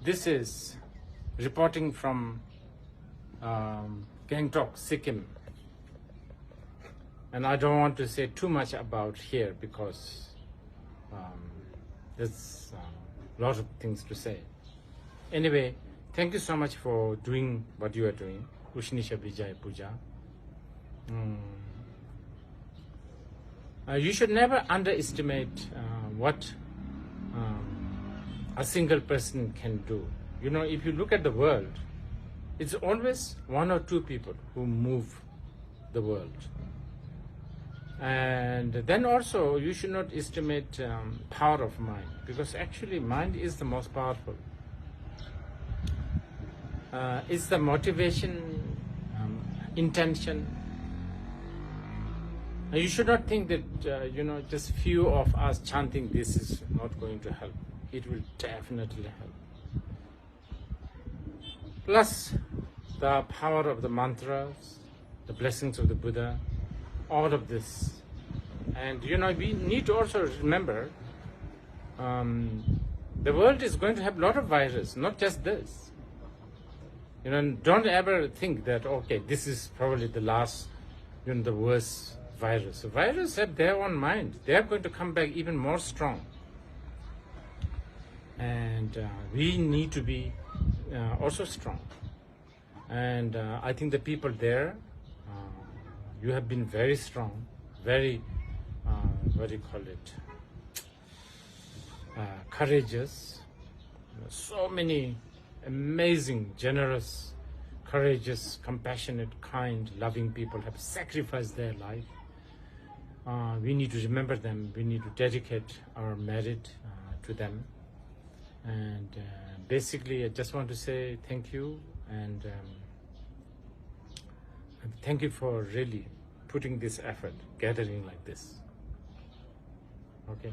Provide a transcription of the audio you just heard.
This is reporting from Gangtok, Sikkim. And I don't want to say too much about here because there's a lot of things to say. Anyway, thank you so much for doing what you are doing. Ushnisha Vijay Puja. You should never underestimate what a single person can do. You know, if you look at the world, it's always one or two people who move the world. And then also, you should not estimate power of mind, because actually mind is the most powerful. It's the motivation, intention. And you should not think that, just few of us chanting this is not going to help. It will definitely help. Plus, the power of the mantras, the blessings of the Buddha, all of this. And we need to also remember the world is going to have a lot of viruses, not just this. Don't ever think that, okay, this is probably the last, the worst virus. The viruses have their own mind. They are going to come back even more strong. And we need to be also strong. And I think the people there, you have been very strong, very, courageous. So many amazing, generous, courageous, compassionate, kind, loving people have sacrificed their life. We need to remember them. We need to dedicate our merit to them. And basically, I just want to say thank you, and thank you for really putting this effort, gathering like this. Okay.